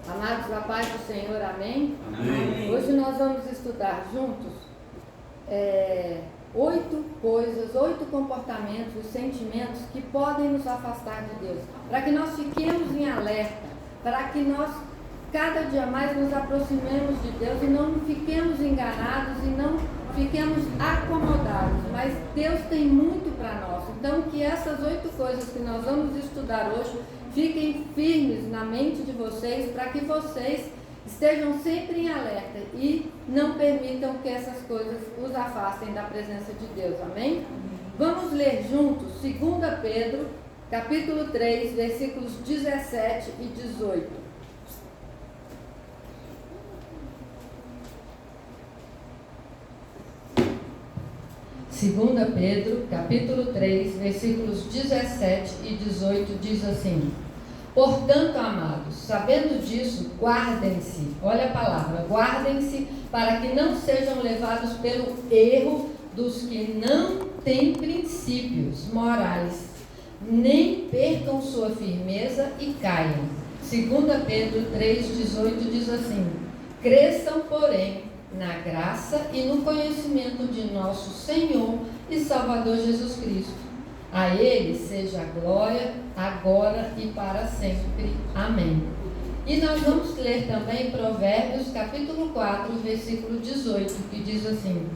Amados, a paz do Senhor, amém? Amém. Hoje nós vamos estudar juntos 8 coisas, 8 comportamentos, sentimentos que podem nos afastar de Deus, para que nós fiquemos em alerta, para que nós cada dia mais nos aproximemos de Deus e não fiquemos enganados e não fiquemos acomodados, mas Deus tem muito para nós. Então que essas 8 coisas que nós vamos estudar hoje fiquem firmes na mente de vocês, para que vocês estejam sempre em alerta e não permitam que essas coisas os afastem da presença de Deus, amém? Vamos ler juntos 2 Pedro, capítulo 3, versículos 17 e 18. Segunda Pedro, capítulo 3, versículos 17 e 18, diz assim: portanto, amados, sabendo disso, guardem-se, olha a palavra, guardem-se, para que não sejam levados pelo erro dos que não têm princípios morais, nem percam sua firmeza e caiam. 2 Pedro 3, 18 diz assim: cresçam, porém, na graça e no conhecimento de nosso Senhor e Salvador Jesus Cristo. A Ele seja a glória, agora e para sempre. Amém. E nós vamos ler também Provérbios, capítulo 4, versículo 18, que diz assim: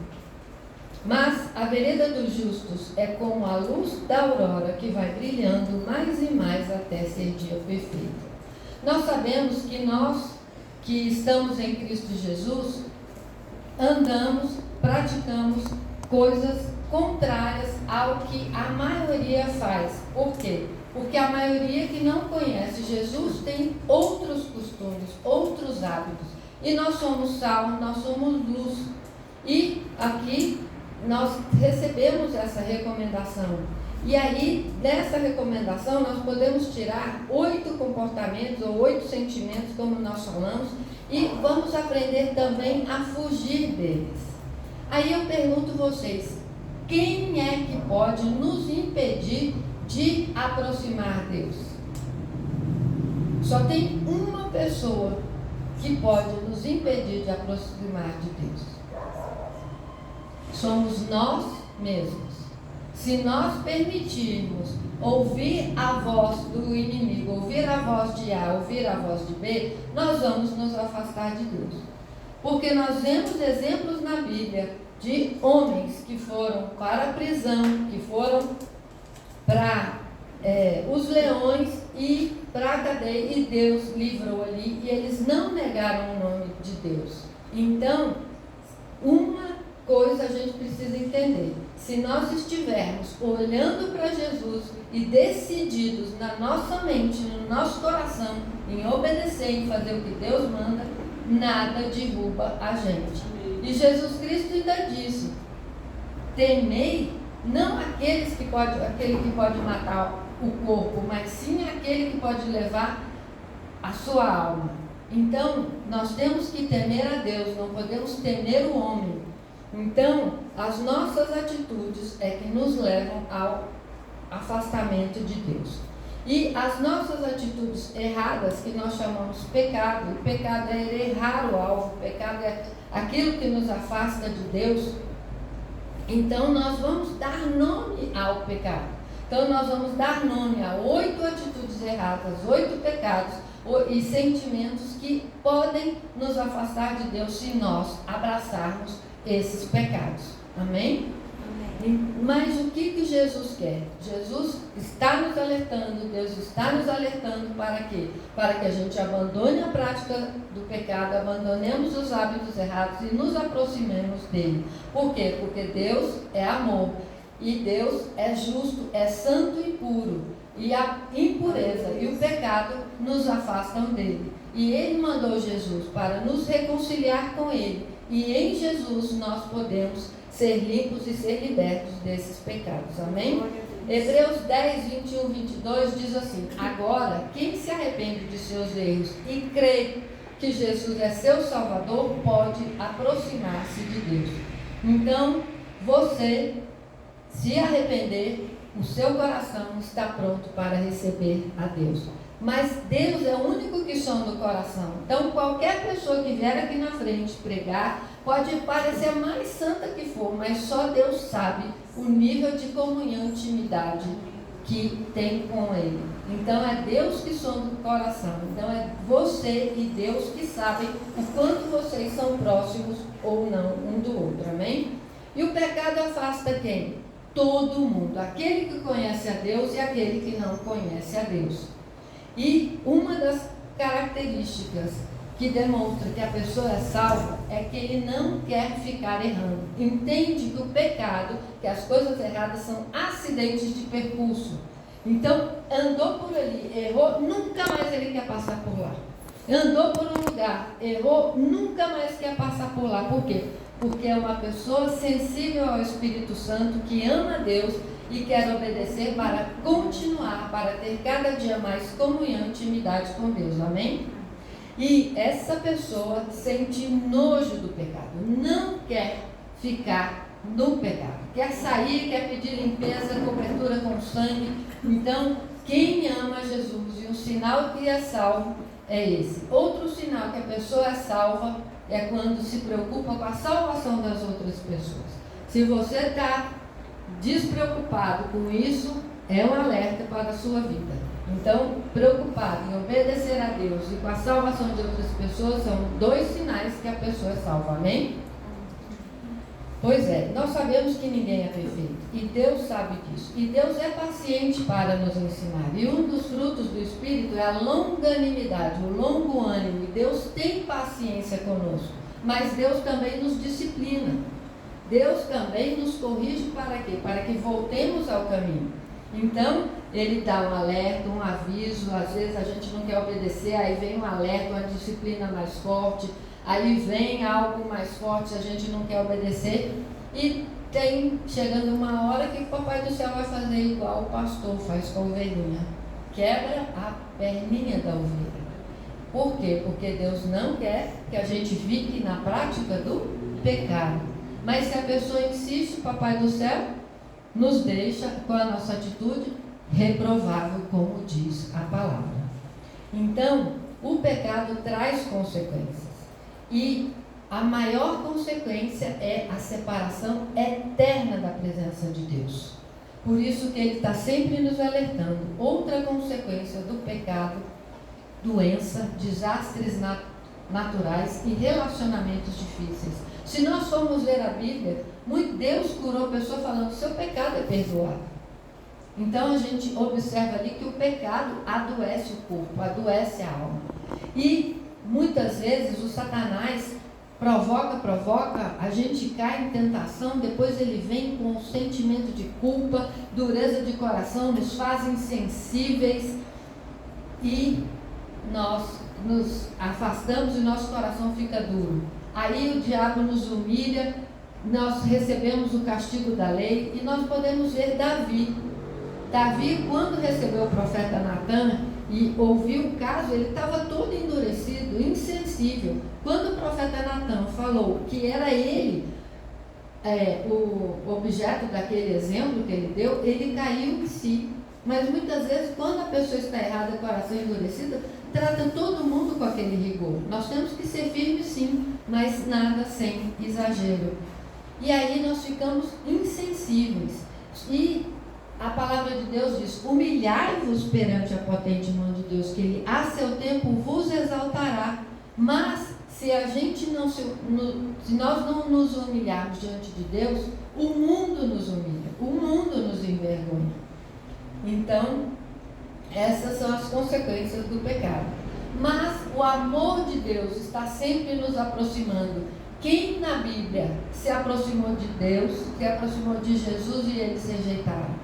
mas a vereda dos justos é como a luz da aurora, que vai brilhando mais e mais até ser dia perfeito. Nós sabemos que nós que estamos em Cristo Jesus andamos, praticamos coisas contrárias ao que a maioria faz. Por quê? Porque a maioria que não conhece Jesus tem outros costumes, outros hábitos. E nós somos sal, nós somos luz. E aqui nós recebemos essa recomendação. E aí, dessa recomendação, nós podemos tirar 8 comportamentos ou 8 sentimentos, como nós falamos, e vamos aprender também a fugir deles. Aí eu pergunto vocês, quem é que pode nos impedir de aproximar Deus? Só tem uma pessoa que pode nos impedir de aproximar de Deus. Somos nós mesmos. Se nós permitirmos ouvir a voz do inimigo, ouvir a voz de A, ouvir a voz de B, nós vamos nos afastar de Deus. Porque nós vemos exemplos na Bíblia de homens que foram para a prisão, que foram para os leões e para a cadeia, e Deus livrou ali, e eles não negaram o nome de Deus. Então, uma coisa a gente precisa entender: se nós estivermos olhando para Jesus e decididos na nossa mente, no nosso coração, em obedecer, em fazer o que Deus manda, nada derruba a gente. E Jesus Cristo ainda disse: temei não aquele que pode matar o corpo, mas sim aquele que pode levar a sua alma. Então, nós temos que temer a Deus, não podemos temer o homem. Então, as nossas atitudes é que nos levam ao afastamento de Deus. E as nossas atitudes erradas, que nós chamamos pecado, o pecado é errar o alvo, o pecado é aquilo que nos afasta de Deus. Então, nós vamos dar nome ao pecado. Então, nós vamos dar nome a 8 atitudes erradas, 8 pecados e sentimentos que podem nos afastar de Deus se nós abraçarmos esses pecados. Amém? Amém. Mas o que Jesus quer? Jesus está nos alertando, Deus está nos alertando para quê? Para que a gente abandone a prática do pecado, abandonemos os hábitos errados e nos aproximemos dele. Por quê? Porque Deus é amor e Deus é justo, é santo e puro. E a impureza e o pecado nos afastam dele. E ele mandou Jesus para nos reconciliar com ele. E em Jesus nós podemos ser limpos e ser libertos desses pecados. Amém? Hebreus 10, 21, 22 diz assim: agora, quem se arrepende de seus erros e crê que Jesus é seu Salvador, pode aproximar-se de Deus. Então, você se arrepender, o seu coração está pronto para receber a Deus. Mas Deus é o único que som do coração. Então, qualquer pessoa que vier aqui na frente pregar, pode parecer a mais santa que for, mas só Deus sabe o nível de comunhão, intimidade que tem com Ele. Então, é Deus que sonda o coração. Então, é você e Deus que sabem o quanto vocês são próximos ou não um do outro. Amém? E o pecado afasta quem? Todo mundo. Aquele que conhece a Deus e aquele que não conhece a Deus. E uma das características que demonstra que a pessoa é salva é que ele não quer ficar errando. Entende que o pecado, que as coisas erradas são acidentes de percurso. Então, andou por ali, errou, nunca mais ele quer passar por lá. Andou por um lugar, errou, nunca mais quer passar por lá. Por quê? Porque é uma pessoa sensível ao Espírito Santo, que ama a Deus e quer obedecer para continuar, para ter cada dia mais comunhão e intimidade com Deus. Amém? E essa pessoa sente nojo do pecado, não quer ficar no pecado, quer sair, quer pedir limpeza, cobertura com sangue. Então, quem ama Jesus, e um sinal que é salvo é esse. Outro sinal que a pessoa é salva é quando se preocupa com a salvação das outras pessoas. Se você está despreocupado com isso, é um alerta para a sua vida. Então, preocupado em obedecer a Deus e com a salvação de outras pessoas são dois sinais que a pessoa é salva. Amém? Pois é, nós sabemos que ninguém é perfeito e Deus sabe disso. E Deus é paciente para nos ensinar. E um dos frutos do Espírito é a longanimidade, o longo ânimo. E Deus tem paciência conosco, mas Deus também nos disciplina. Deus também nos corrige para quê? Para que voltemos ao caminho. Então, Ele dá um alerta, um aviso. Às vezes a gente não quer obedecer, aí vem um alerta, uma disciplina mais forte. Aí vem algo mais forte, a gente não quer obedecer. E tem chegando uma hora que o Papai do Céu vai fazer igual o pastor faz com a ovelhinha. Quebra a perninha da ovelha. Por quê? Porque Deus não quer que a gente fique na prática do pecado. Mas se a pessoa insiste, o Papai do Céu nos deixa com a nossa atitude reprovável, como diz a palavra. Então, o pecado traz consequências. E a maior consequência é a separação eterna da presença de Deus. Por isso que Ele está sempre nos alertando. Outra consequência do pecado: doença, desastres naturais e relacionamentos difíceis. Se nós formos ler a Bíblia, Deus curou a pessoa falando: seu pecado é perdoado. Então a gente observa ali que o pecado adoece o corpo, adoece a alma. E muitas vezes o Satanás provoca, a gente cai em tentação, depois ele vem com um sentimento de culpa, dureza de coração, nos faz insensíveis e nós nos afastamos e nosso coração fica duro. Aí o diabo nos humilha, nós recebemos o castigo da lei e nós podemos ver Davi. Davi, quando recebeu o profeta Natã e ouviu o caso, ele estava todo endurecido, insensível. Quando o profeta Natã falou que era ele o objeto daquele exemplo que ele deu, ele caiu em si. Mas muitas vezes, quando a pessoa está errada, coração endurecido, trata todo mundo com aquele rigor. Nós temos que ser firmes sim, mas nada sem exagero. E aí nós ficamos insensíveis. E a palavra de Deus diz: humilhai-vos perante a potente mão de Deus, que Ele a seu tempo vos exaltará. Mas se nós não nos humilharmos diante de Deus, o mundo nos humilha, o mundo nos envergonha. Então, essas são as consequências do pecado. Mas o amor de Deus está sempre nos aproximando. Quem na Bíblia se aproximou de Deus, se aproximou de Jesus e eles se rejeitaram?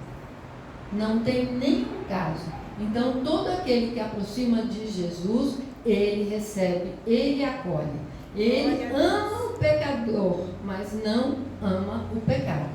Não tem nenhum caso. Então, todo aquele que aproxima de Jesus, ele recebe, ele acolhe. Ele ama o pecador, mas não ama o pecado.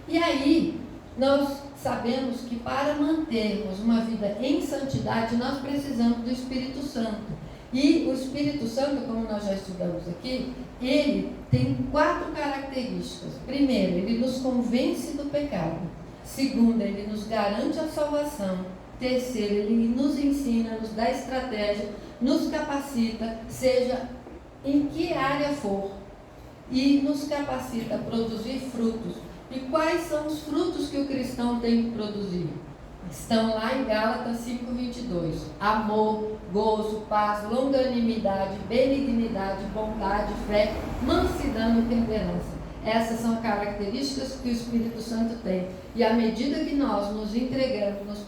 E aí, nós sabemos que para mantermos uma vida em santidade, nós precisamos do Espírito Santo. E o Espírito Santo, como nós já estudamos aqui, ele tem 4 características. Primeiro, ele nos convence do pecado. Segundo, ele nos garante a salvação. Terceiro, Ele nos ensina, nos dá estratégia, nos capacita, seja em que área for, e nos capacita a produzir frutos. E quais são os frutos que o cristão tem que produzir? Estão lá em Gálatas 5:22. Amor, gozo, paz, longanimidade, benignidade, bondade, fé, mansidão e temperança. Essas são características que o Espírito Santo tem. E à medida que nós nos entregamos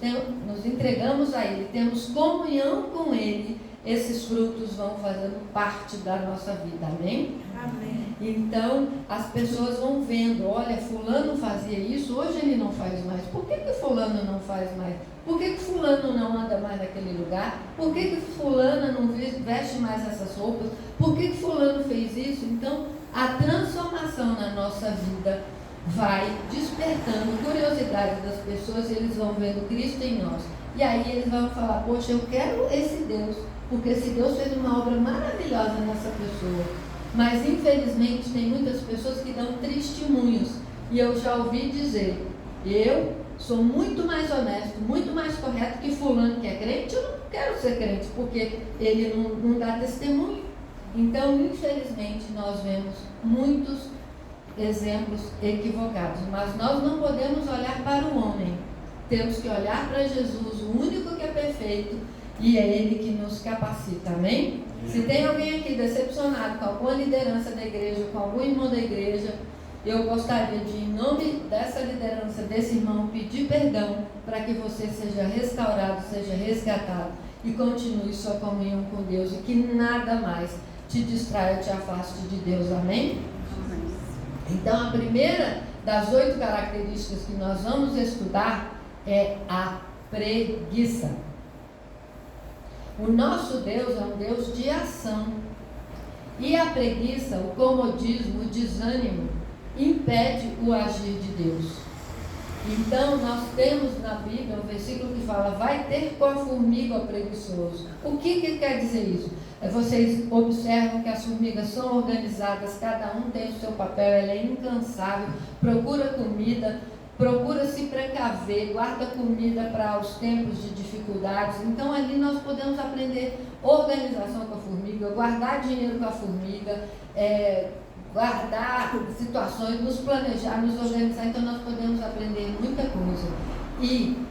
a Ele, temos comunhão com Ele, esses frutos vão fazendo parte da nossa vida. Amém? Amém. Então, as pessoas vão vendo, olha, fulano fazia isso, hoje ele não faz mais. Por que fulano não faz mais? Por que fulano não anda mais naquele lugar? Por que fulana não veste mais essas roupas? Por que fulano fez isso? Então, a transformação na nossa vida vai despertando curiosidade das pessoas, e eles vão vendo Cristo em nós. E aí eles vão falar, poxa, eu quero esse Deus, porque esse Deus fez uma obra maravilhosa nessa pessoa. Mas infelizmente tem muitas pessoas que dão testemunhos, e eu já ouvi dizer, eu sou muito mais honesto, muito mais correto que fulano que é crente, eu não quero ser crente, porque ele não dá testemunho. Então, infelizmente, nós vemos muitos exemplos equivocados, mas nós não podemos olhar para o homem, temos que olhar para Jesus, o único que é perfeito, e é Ele que nos capacita, amém? Se tem alguém aqui decepcionado com alguma liderança da igreja, com algum irmão da igreja, eu gostaria de, em nome dessa liderança, desse irmão, pedir perdão para que você seja restaurado, seja resgatado e continue sua comunhão com Deus, e que nada mais te distraia, te afaste de Deus, amém? Então, a primeira das 8 características que nós vamos estudar é a preguiça. O nosso Deus é um Deus de ação. E a preguiça, o comodismo, o desânimo, impede o agir de Deus. Então, nós temos na Bíblia um versículo que fala, vai ter com a formiga o preguiçoso. O que quer dizer isso? Vocês observam que as formigas são organizadas, cada um tem o seu papel, ela é incansável, procura comida, procura se precaver, guarda comida para os tempos de dificuldades. Então ali nós podemos aprender organização com a formiga, guardar dinheiro com a formiga, guardar situações, nos planejar, nos organizar. Então nós podemos aprender muita coisa. E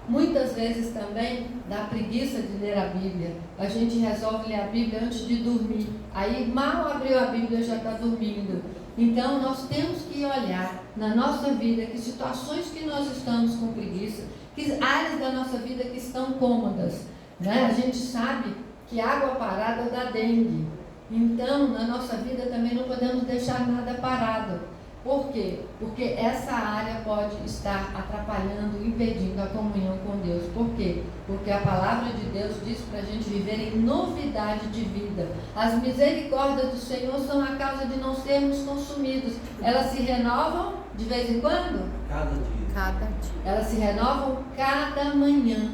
muitas vezes também dá preguiça de ler a Bíblia. A gente resolve ler a Bíblia antes de dormir. Aí mal abriu a Bíblia já está dormindo. Então nós temos que olhar na nossa vida que situações que nós estamos com preguiça, que áreas da nossa vida que estão cômodas, né? A gente sabe que água parada dá dengue. Então na nossa vida também não podemos deixar nada parado. Por quê? Porque essa área pode estar atrapalhando, impedindo a comunhão com Deus. Por quê? Porque a palavra de Deus diz para a gente viver em novidade de vida. As misericórdias do Senhor são a causa de não sermos consumidos. Elas se renovam de vez em quando? Cada dia. Cada dia. Elas se renovam cada manhã.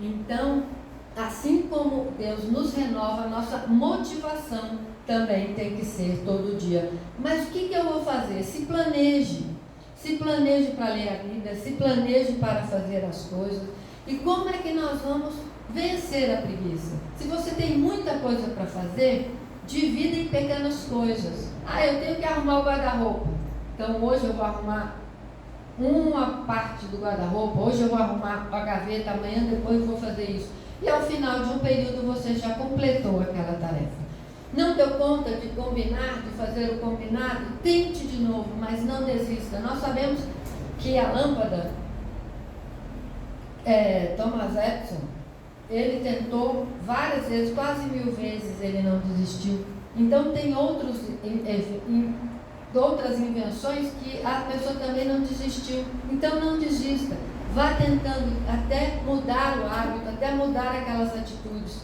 Então, assim como Deus nos renova, a nossa motivação também tem que ser todo dia. Mas o que eu vou fazer? Se planeje para ler a Bíblia, se planeje para fazer as coisas. E como é que nós vamos vencer a preguiça? Se você tem muita coisa para fazer, divida em pequenas coisas. Eu tenho que arrumar o guarda-roupa, então hoje eu vou arrumar uma parte do guarda-roupa, hoje eu vou arrumar a gaveta, amanhã depois eu vou fazer isso. E ao final de um período você já completou aquela tarefa. Não deu conta de combinar, de fazer o combinado? Tente de novo, mas não desista. Nós sabemos que a lâmpada, Thomas Edison, ele tentou várias vezes, quase 1000 vezes, ele não desistiu. Então tem outras invenções que a pessoa também não desistiu. Então não desista. Vá tentando até mudar o hábito, até mudar aquelas atitudes.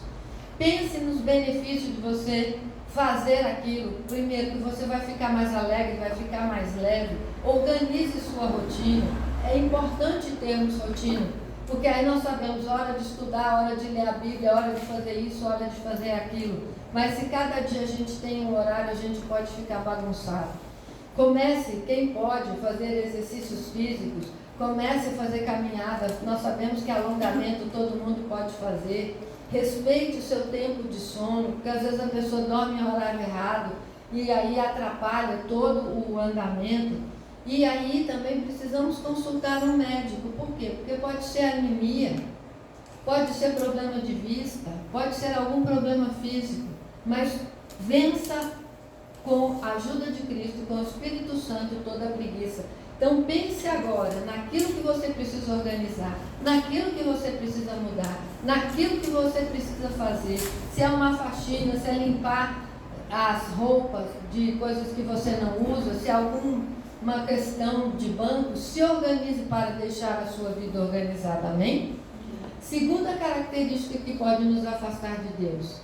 Pense nos benefícios de você fazer aquilo. Primeiro, que você vai ficar mais alegre, vai ficar mais leve. Organize sua rotina. É importante termos rotina, porque aí nós sabemos hora de estudar, hora de ler a Bíblia, hora de fazer isso, hora de fazer aquilo. Mas se cada dia a gente tem um horário, a gente pode ficar bagunçado. Comece, quem pode, fazer exercícios físicos. Comece a fazer caminhada. Nós sabemos que alongamento todo mundo pode fazer. Respeite o seu tempo de sono, porque às vezes a pessoa dorme em horário errado e aí atrapalha todo o andamento. E aí também precisamos consultar um médico. Por quê? Porque pode ser anemia, pode ser problema de vista, pode ser algum problema físico, mas vença com a ajuda de Cristo, com o Espírito Santo, toda a preguiça. Então pense agora naquilo que você precisa organizar, naquilo que você precisa mudar, naquilo que você precisa fazer. Se é uma faxina, se é limpar as roupas de coisas que você não usa, se é alguma questão de banco, se organize para deixar a sua vida organizada, amém? Segunda característica que pode nos afastar de Deus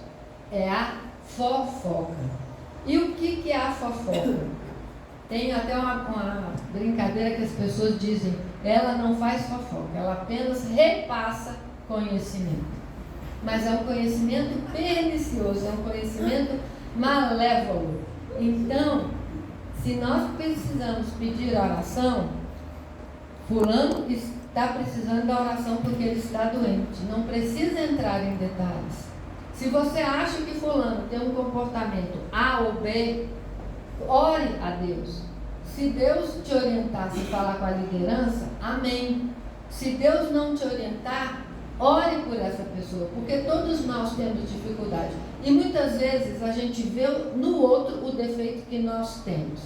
é a fofoca. E o que é a fofoca? Tem até uma brincadeira que as pessoas dizem, ela não faz fofoca, ela apenas repassa conhecimento. Mas é um conhecimento pernicioso, é um conhecimento malévolo. Então, se nós precisamos pedir oração, fulano está precisando da oração porque ele está doente. Não precisa entrar em detalhes. Se você acha que fulano tem um comportamento A ou B, ore a Deus. Se Deus te orientar, se falar com a liderança, amém. Se Deus não te orientar, ore por essa pessoa, porque todos nós temos dificuldade. E muitas vezes a gente vê no outro o defeito que nós temos.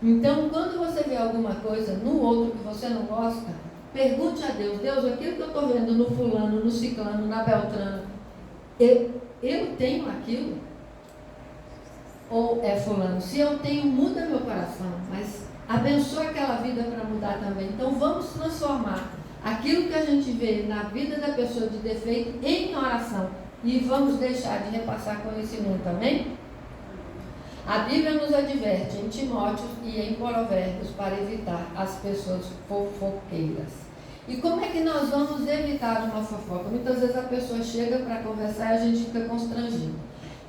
Então, quando você vê alguma coisa no outro que você não gosta, pergunte a Deus, Deus, aquilo que eu estou vendo no fulano, no ciclano, na beltrano, eu tenho aquilo? Ou é fulano? Se eu tenho, muda meu coração, mas abençoa aquela vida para mudar também. Então vamos transformar aquilo que a gente vê na vida da pessoa de defeito em oração e vamos deixar de repassar conhecimento também. A Bíblia nos adverte em Timóteo e em Provérbios para evitar as pessoas fofoqueiras. E como é que nós vamos evitar uma fofoca? Muitas vezes a pessoa chega para conversar e a gente fica constrangido.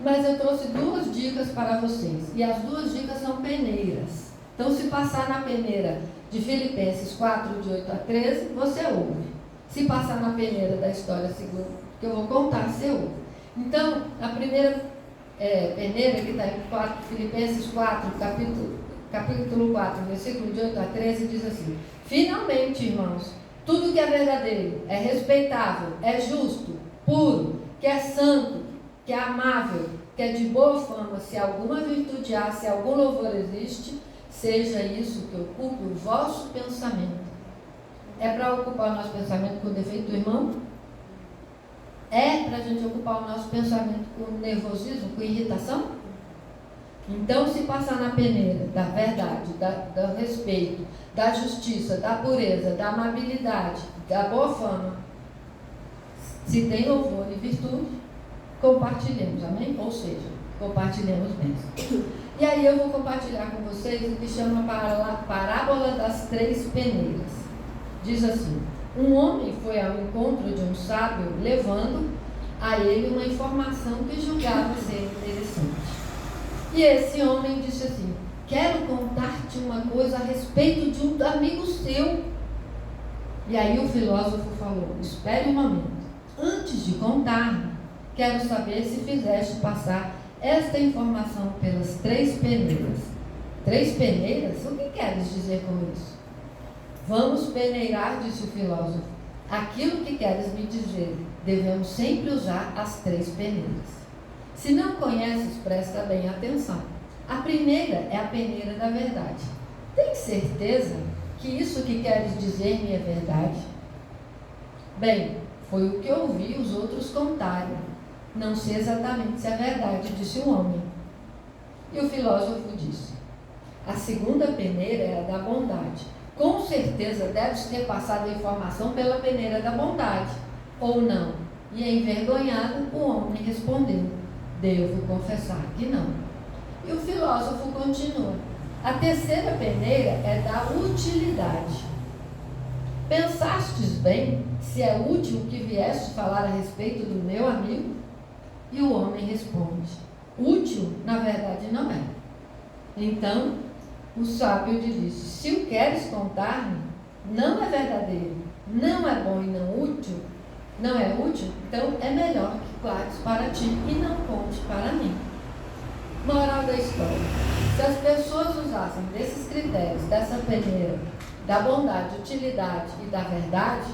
Mas eu trouxe 2 dicas para vocês. E as 2 dicas são peneiras. Então, se passar na peneira de Filipenses 4, de 8 a 13, você ouve. Se passar na peneira da história segunda, que eu vou contar, você ouve. Então, a primeira peneira, que está em Filipenses 4, capítulo 4, versículo de 8 a 13, diz assim: finalmente, irmãos, tudo que é verdadeiro, é respeitável, é justo, puro, que é santo, que é amável, que é de boa fama, se alguma virtude há, se algum louvor existe, seja isso que ocupe o vosso pensamento. É para ocupar o nosso pensamento com defeito do irmão? É para a gente ocupar o nosso pensamento com nervosismo, com irritação? Então, se passar na peneira da verdade, do respeito, da justiça, da pureza, da amabilidade, da boa fama, se tem louvor e virtude, compartilhemos, amém? Ou seja, compartilhemos mesmo. E aí eu vou compartilhar com vocês o que chama a parábola das 3 peneiras. Diz assim: um homem foi ao encontro de um sábio, levando a ele uma informação que julgava ser interessante. E esse homem disse assim: quero contar-te uma coisa a respeito de um amigo seu. E aí o filósofo falou: espere um momento, antes de contar-me, quero saber se fizeste passar esta informação pelas 3 peneiras. 3 peneiras? O que queres dizer com isso? Vamos peneirar, disse o filósofo. Aquilo que queres me dizer, devemos sempre usar as 3 peneiras. Se não conheces, presta bem atenção. A primeira é a peneira da verdade. Tem certeza que isso que queres dizer-me é verdade? Bem, foi o que ouvi os outros contarem. Não sei exatamente se é verdade, disse o homem. E o filósofo disse: a segunda peneira é a da bondade. Com certeza deves ter passado a informação pela peneira da bondade, ou não? E envergonhado, o homem respondeu: devo confessar que não. E o filósofo continua: a terceira peneira é da utilidade. Pensastes bem se é útil o que vieste falar a respeito do meu amigo? E o homem responde: útil, na verdade, não é. Então, o sábio lhe disse: se o queres contar-me, não é verdadeiro, não é bom e não é útil, então é melhor que guardes para ti e não conte para mim. Moral da história: se as pessoas usassem desses critérios, dessa peneira, da bondade, utilidade e da verdade,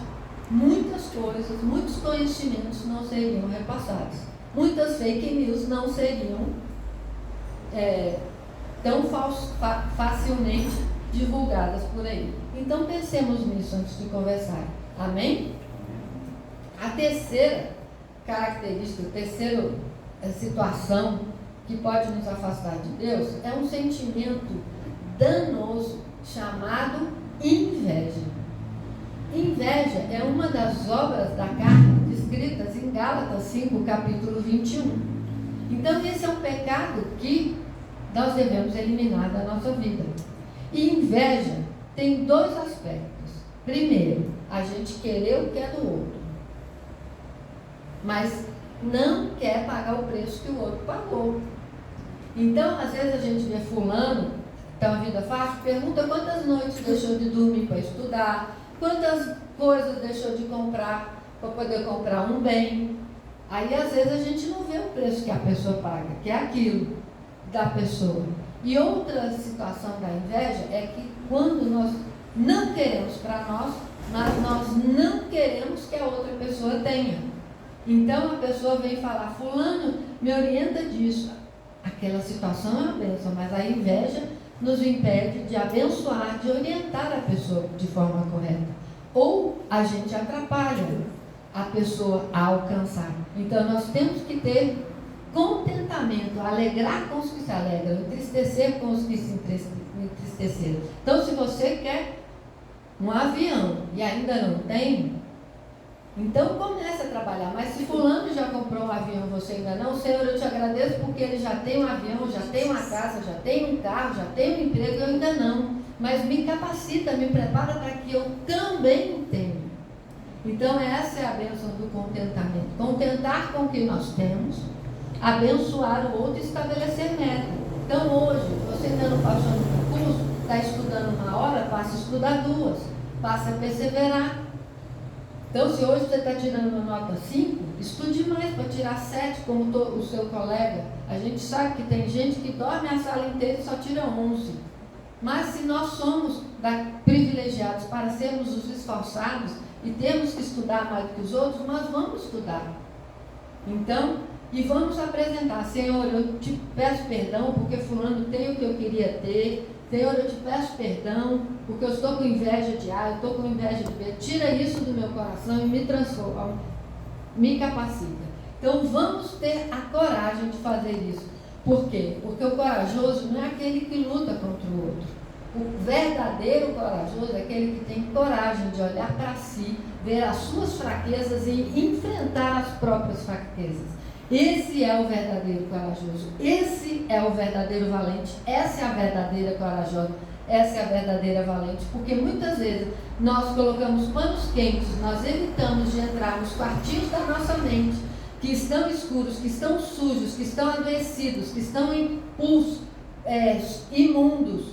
muitas coisas, muitos conhecimentos não seriam repassados. Muitas fake news não seriam tão facilmente divulgadas por aí. Então pensemos nisso antes de conversar. Amém? A terceira característica, a terceira situação que pode nos afastar de Deus é um sentimento danoso chamado inveja. Inveja é uma das obras da carne descritas em Gálatas 5, capítulo 21. Então esse é um pecado que nós devemos eliminar da nossa vida. E inveja tem dois aspectos. Primeiro, a gente querer o que é do outro, mas não quer pagar o preço que o outro pagou. Então, às vezes a gente vê fulano, tem uma vida fácil, pergunta quantas noites deixou de dormir para estudar, quantas coisas deixou de comprar para poder comprar um bem. Aí, às vezes, a gente não vê o preço que a pessoa paga, que é aquilo da pessoa. E outra situação da inveja é que quando nós não queremos para nós, mas nós não queremos que a outra pessoa tenha. Então, a pessoa vem falar, fulano, me orienta disso. Aquela situação é uma bênção, mas a inveja nos impede de abençoar, de orientar a pessoa de forma correta. Ou a gente atrapalha a pessoa a alcançar. Então nós temos que ter contentamento, alegrar com os que se alegram, entristecer com os que se entristeceram. Então se você quer um avião e ainda não tem, então comece a trabalhar. Mas se fulano já comprou um avião e você ainda não, Senhor, eu te agradeço porque ele já tem um avião, já tem uma casa, já tem um carro, já tem um emprego, eu ainda não. Mas me capacita, me prepara para que eu também tenha. Então essa é a bênção do contentamento. Contentar com o que nós temos, abençoar o outro e estabelecer meta. Então hoje, você ainda não passou no curso, está estudando uma hora, passa a estudar duas, passa a perseverar. Então, se hoje você está tirando uma nota 5, estude mais para tirar 7, como o seu colega. A gente sabe que tem gente que dorme a sala inteira e só tira 11. Mas se nós somos privilegiados para sermos os esforçados e temos que estudar mais do que os outros, nós vamos estudar. Então, e vamos apresentar, Senhor, eu te peço perdão porque fulano tem o que eu queria ter. Senhor, eu te peço perdão, porque eu estou com inveja de A, eu estou com inveja de B. Tira isso do meu coração e me transforma, me capacita. Então vamos ter a coragem de fazer isso. Por quê? Porque o corajoso não é aquele que luta contra o outro. O verdadeiro corajoso é aquele que tem coragem de olhar para si, ver as suas fraquezas e enfrentar as próprias fraquezas. Esse é o verdadeiro corajoso, esse é o verdadeiro valente, essa é a verdadeira corajosa, essa é a verdadeira valente, porque muitas vezes nós colocamos panos quentes, nós evitamos de entrar nos quartinhos da nossa mente, que estão escuros, que estão sujos, que estão adoecidos, que estão impulsos, imundos,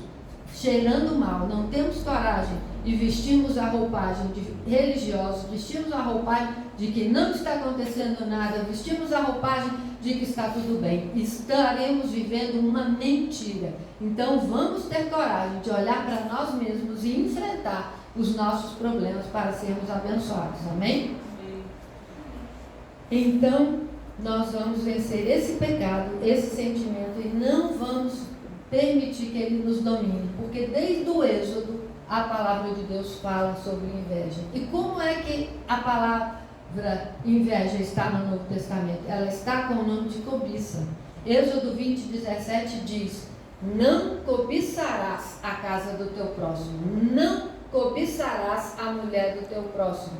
cheirando mal. Não temos coragem e vestimos a roupagem de religiosos, vestimos a roupagem de que não está acontecendo nada, vestimos a roupagem de que está tudo bem. Estaremos vivendo uma mentira. Então vamos ter coragem de olhar para nós mesmos e enfrentar os nossos problemas para sermos abençoados. Amém? Então nós vamos vencer esse pecado, esse sentimento e não vamos permitir que ele nos domine, porque desde o Êxodo a palavra de Deus fala sobre inveja. E como é que a palavra inveja está no Novo Testamento? Ela está com o nome de cobiça. Êxodo 20:17 diz: não cobiçarás a casa do teu próximo, não cobiçarás a mulher do teu próximo,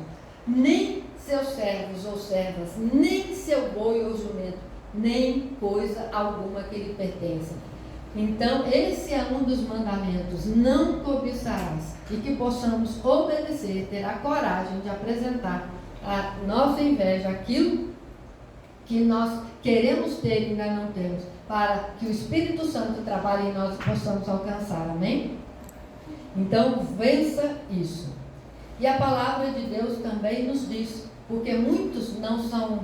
nem seus servos ou servas, nem seu boi ou jumento, nem coisa alguma que lhe pertença. Então, esse é um dos mandamentos, não cobiçarás, e que possamos obedecer, ter a coragem de apresentar a nossa inveja, aquilo que nós queremos ter e ainda não temos, para que o Espírito Santo trabalhe em nós e possamos alcançar, amém? Então, vença isso. E a palavra de Deus também nos diz, porque muitos não são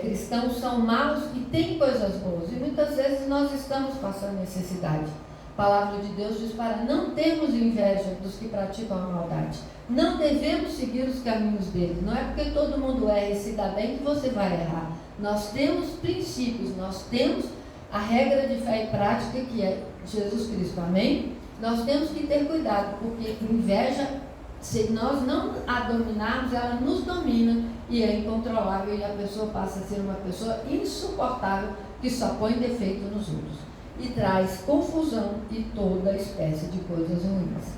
cristãos, são maus e têm coisas boas. E muitas vezes nós estamos passando necessidade. A palavra de Deus diz para não termos inveja dos que praticam a maldade. Não devemos seguir os caminhos deles. Não é porque todo mundo erra e se dá bem que você vai errar. Nós temos princípios, nós temos a regra de fé e prática que é Jesus Cristo. Amém? Nós temos que ter cuidado, porque inveja, se nós não a dominarmos, ela nos domina e é incontrolável e a pessoa passa a ser uma pessoa insuportável que só põe defeito nos outros e traz confusão e toda espécie de coisas ruins.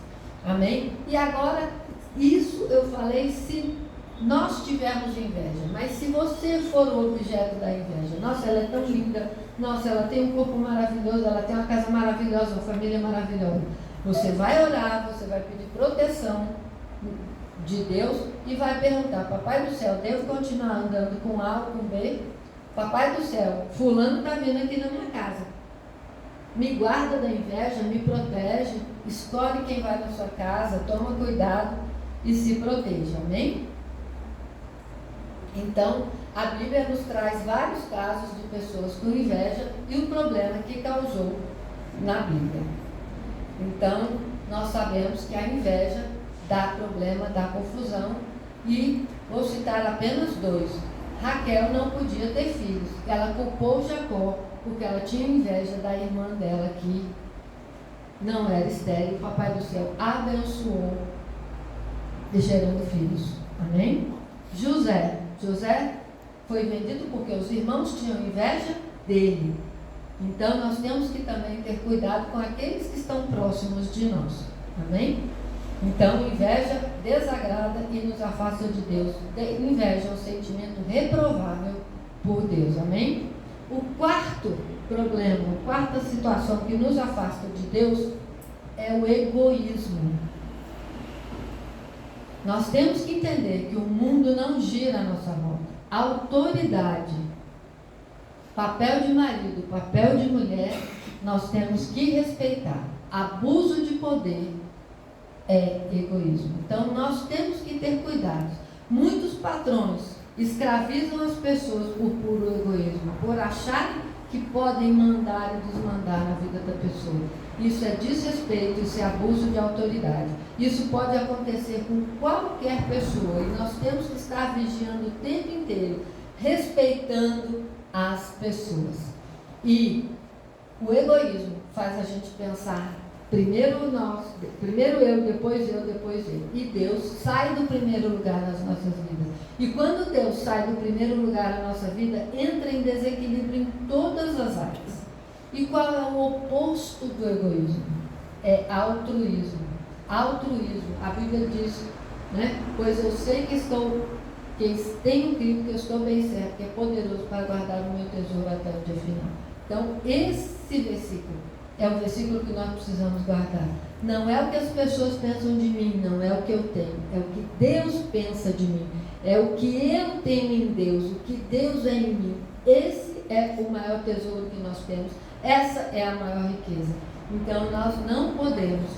Amém? E agora, isso eu falei se nós tivermos inveja, mas se você for o objeto da inveja, nossa, ela é tão linda, nossa, ela tem um corpo maravilhoso, ela tem uma casa maravilhosa, uma família maravilhosa. Você vai orar, você vai pedir proteção de Deus e vai perguntar: Papai do céu, devo continuar andando com A ou com B? Papai do céu, fulano está vindo aqui na minha casa, me guarda da inveja, me protege, escolhe quem vai na sua casa, toma cuidado e se proteja. Amém? Então, a Bíblia nos traz vários casos de pessoas com inveja e o problema que causou na Bíblia. Então, nós sabemos que a inveja dá problema, dá confusão, e vou citar apenas dois. Raquel não podia ter filhos, ela culpou Jacó porque ela tinha inveja da irmã dela que não era estéril. O Papai do céu abençoou gerando filhos. Amém? José foi vendido porque os irmãos tinham inveja dele. Então nós temos que também ter cuidado com aqueles que estão próximos de nós. Amém? Então inveja desagrada e nos afasta de Deus. Inveja é um sentimento reprovável por Deus. Amém? O quarto problema, a quarta situação que nos afasta de Deus é o egoísmo. Nós temos que entender que o mundo não gira à nossa volta. A autoridade, papel de marido, papel de mulher, nós temos que respeitar. Abuso de poder é egoísmo. Então nós temos que ter cuidado. Muitos patrões escravizam as pessoas por puro egoísmo, por acharem que podem mandar e desmandar na vida da pessoa. Isso é desrespeito, isso é abuso de autoridade. Isso pode acontecer com qualquer pessoa e nós temos que estar vigiando o tempo inteiro, respeitando as pessoas. E o egoísmo faz a gente pensar primeiro nós, primeiro eu, depois eu, depois ele. E Deus sai do primeiro lugar nas nossas vidas. E quando Deus sai do primeiro lugar na nossa vida, entra em desequilíbrio em todas as áreas. E qual é o oposto do egoísmo? É altruísmo. Altruísmo, a Bíblia diz, né? Pois eu sei que tenho crido que eu estou bem certo, que é poderoso para guardar o meu tesouro até o dia final. Então, esse versículo é o versículo que nós precisamos guardar. Não é o que as pessoas pensam de mim, não é o que eu tenho, é o que Deus pensa de mim, é o que eu tenho em Deus, o que Deus é em mim. Esse é o maior tesouro que nós temos, essa é a maior riqueza. Então nós não podemos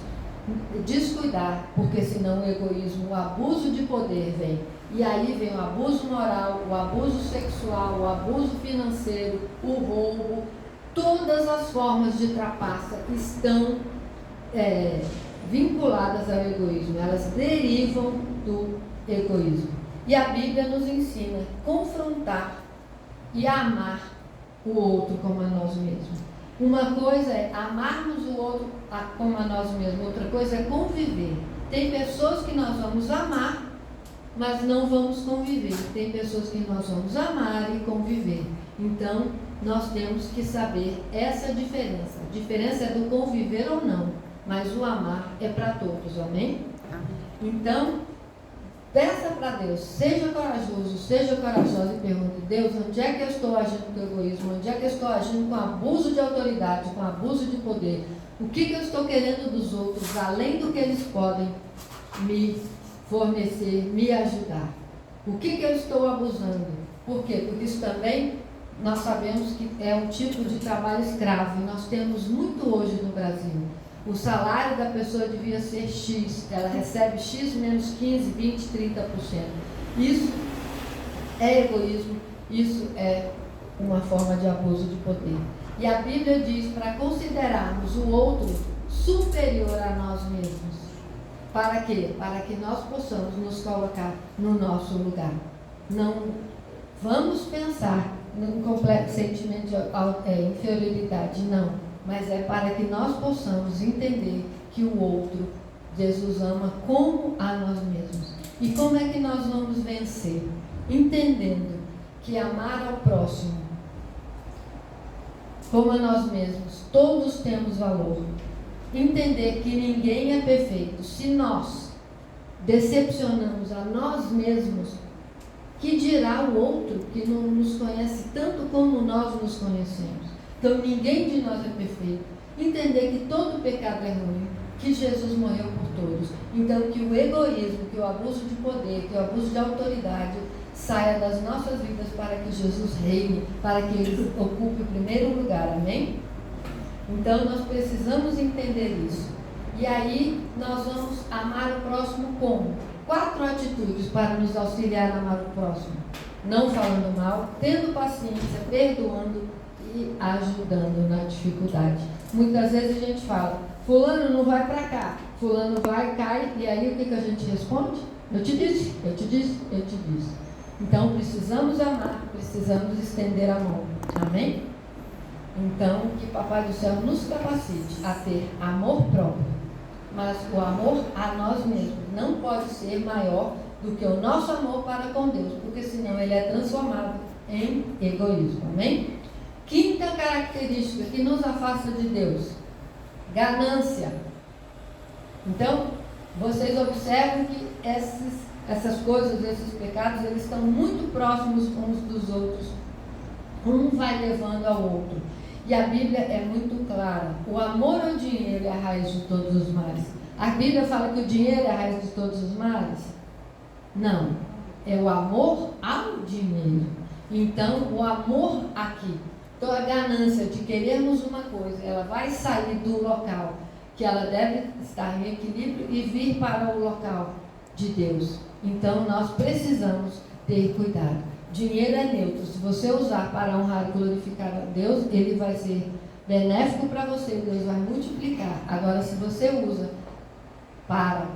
descuidar, porque senão o egoísmo, o abuso de poder vem. E aí vem o abuso moral, o abuso sexual, o abuso financeiro, o roubo. Todas as formas de trapaça estão vinculadas ao egoísmo, elas derivam do egoísmo. E a Bíblia nos ensina a confrontar e amar o outro como a nós mesmos. Uma coisa é amarmos o outro como a nós mesmos, outra coisa é conviver. Tem pessoas que nós vamos amar, mas não vamos conviver. Tem pessoas que nós vamos amar e conviver. Então, nós temos que saber essa diferença. A diferença é do conviver ou não, mas o amar é para todos, amém? Então, peça para Deus, seja corajoso, seja corajosa e pergunte: Deus, onde é que eu estou agindo com egoísmo? Onde é que eu estou agindo com abuso de autoridade, com abuso de poder? O que eu estou querendo dos outros, além do que eles podem me fornecer, me ajudar? O que eu estou abusando? Por quê? Porque isso também nós sabemos que é um tipo de trabalho escravo, e nós temos muito hoje no Brasil. O salário da pessoa devia ser X, ela recebe X menos 15, 20, 30%. Isso é egoísmo, isso é uma forma de abuso de poder. E a Bíblia diz para considerarmos o outro superior a nós mesmos. Para quê? Para que nós possamos nos colocar no nosso lugar. Não vamos pensar num completo sentimento de inferioridade, não. Mas é para que nós possamos entender que o outro, Jesus ama como a nós mesmos. E como é que nós vamos vencer? Entendendo que amar ao próximo como a nós mesmos, todos temos valor. Entender que ninguém é perfeito. Se nós decepcionamos a nós mesmos, que dirá o outro que não nos conhece tanto como nós nos conhecemos? Então ninguém de nós é perfeito. Entender que todo pecado é ruim, que Jesus morreu por todos. Então que o egoísmo, que o abuso de poder, que o abuso de autoridade saia das nossas vidas para que Jesus reine, para que Ele ocupe o primeiro lugar, amém? Então nós precisamos entender isso. E aí nós vamos amar o próximo como? 4 atitudes para nos auxiliar a amar o próximo. Não falando mal, tendo paciência, perdoando e ajudando na dificuldade. Muitas vezes a gente fala, fulano não vai para cá, fulano vai, cai, e aí o que a gente responde? Eu te disse, eu te disse, eu te disse. Então precisamos amar, precisamos estender a mão, amém? Então que Papai do Céu nos capacite a ter amor próprio, mas o amor a nós mesmos não pode ser maior do que o nosso amor para com Deus, porque senão ele é transformado em egoísmo, amém? Quinta característica que nos afasta de Deus, ganância. Então, vocês observam que essas coisas, esses pecados, eles estão muito próximos uns dos outros. Um vai levando ao outro. E a Bíblia é muito clara. O amor ao dinheiro é a raiz de todos os males. A Bíblia fala que o dinheiro é a raiz de todos os males? Não. É o amor ao dinheiro. Então, o amor aqui. Então, a ganância de querermos uma coisa, ela vai sair do local que ela deve estar em equilíbrio e vir para o local de Deus. Então, nós precisamos ter cuidado. Dinheiro é neutro. Se você usar para honrar e glorificar a Deus, ele vai ser benéfico para você, Deus vai multiplicar. Agora, se você usa para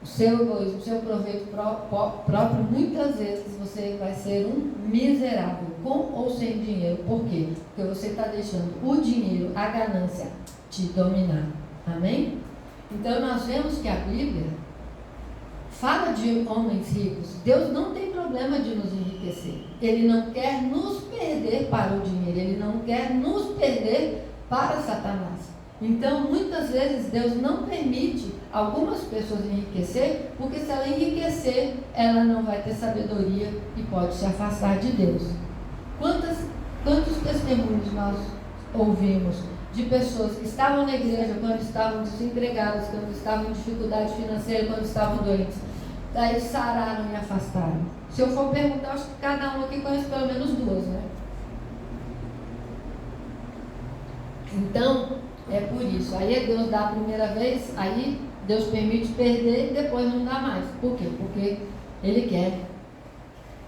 o seu egoísmo, o seu proveito próprio, muitas vezes você vai ser um miserável, com ou sem dinheiro. Por quê? Porque você está deixando o dinheiro, a ganância, te dominar. Amém? Então, nós vemos que a Bíblia fala de homens ricos. Deus não tem problema de nos enriquecer. Ele não quer nos perder para o dinheiro. Ele não quer nos perder para Satanás. Então, muitas vezes, Deus não permite algumas pessoas enriquecer, porque se ela enriquecer, ela não vai ter sabedoria e pode se afastar de Deus. Quantos testemunhos nós ouvimos de pessoas que estavam na igreja quando estavam desempregadas, quando estavam em dificuldade financeira, quando estavam doentes, daí sararam e afastaram. Se eu for perguntar, acho que cada um aqui conhece pelo menos 2, né? Então, é por isso. Aí Deus dá a primeira vez, aí Deus permite perder e depois não dá mais. Por quê? Porque Ele quer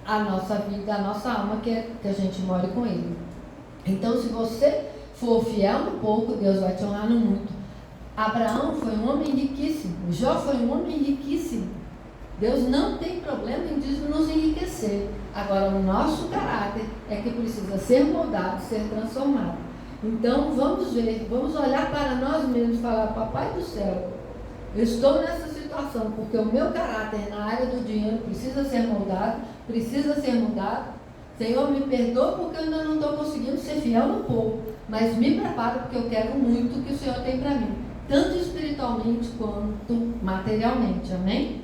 a nossa vida, a nossa alma, que a gente more com Ele. Então, se você for fiel no pouco, Deus vai te honrar no muito. Abraão foi um homem riquíssimo. Jó foi um homem riquíssimo. Deus não tem problema em nos enriquecer. Agora, o nosso caráter é que precisa ser moldado, ser transformado. Então, vamos ver, vamos olhar para nós mesmos e falar, Papai do Céu, eu estou nessa situação porque o meu caráter na área do dinheiro precisa ser moldado, precisa ser mudado. Senhor, me perdoa porque eu ainda não estou conseguindo ser fiel no pouco, mas me preparo porque eu quero muito o que o Senhor tem para mim, tanto espiritualmente quanto materialmente, amém?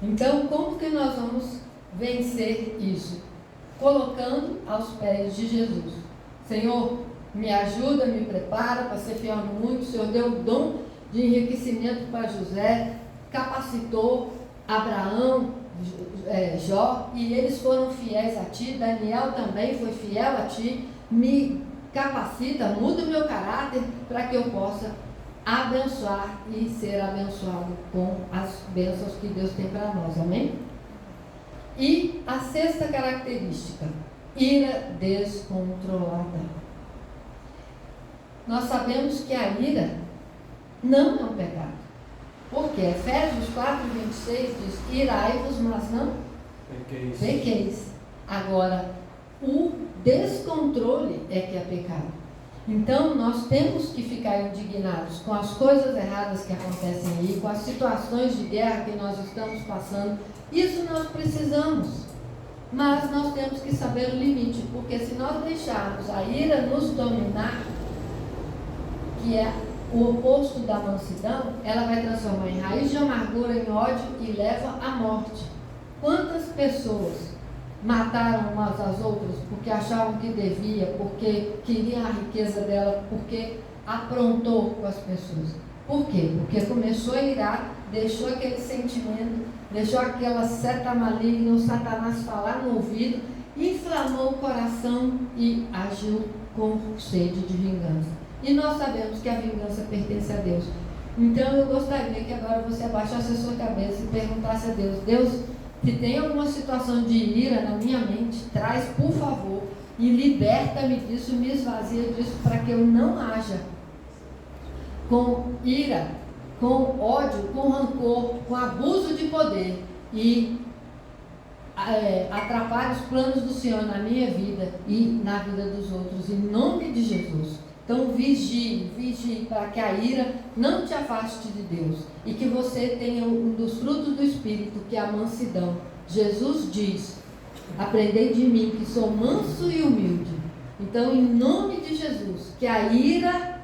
Então, como que nós vamos vencer isso? Colocando aos pés de Jesus. Senhor, me ajuda, me prepara para ser fiel no muito. O Senhor deu o dom de enriquecimento para José, capacitou Abraão, Jó, e eles foram fiéis a ti. Daniel também foi fiel a ti. Me capacita, muda o meu caráter para que eu possa abençoar e ser abençoado com as bênçãos que Deus tem para nós, amém? E a sexta característica, ira descontrolada. Nós sabemos que a ira não é um pecado, porque Efésios 4:26 diz: irai-vos, mas não pequeis. Agora, o descontrole é que é pecado. Então, nós temos que ficar indignados com as coisas erradas que acontecem aí, com as situações de guerra que nós estamos passando. Isso nós precisamos. Mas nós temos que saber o limite, porque se nós deixarmos a ira nos dominar, que é o oposto da mansidão, ela vai transformar em raiz de amargura, em ódio e leva à morte. Quantas pessoas mataram umas às outras porque achavam que devia, porque queriam a riqueza dela, porque aprontou com as pessoas? Por quê? Porque começou a irar, deixou aquele sentimento, deixou aquela seta maligna, o Satanás falar no ouvido, inflamou o coração e agiu com sede de vingança. E nós sabemos que a vingança pertence a Deus. Então eu gostaria que agora você abaixasse a sua cabeça e perguntasse a Deus: Deus, se tem alguma situação de ira na minha mente, traz, por favor, e liberta-me disso, me esvazia disso, para que eu não haja com ira, com ódio, com rancor, com abuso de poder e atrapalhe os planos do Senhor na minha vida e na vida dos outros, em nome de Jesus. Então vigie para que a ira não te afaste de Deus e que você tenha um dos frutos do Espírito, que é a mansidão. Jesus diz: aprendei de mim que sou manso e humilde. Então, em nome de Jesus, que a ira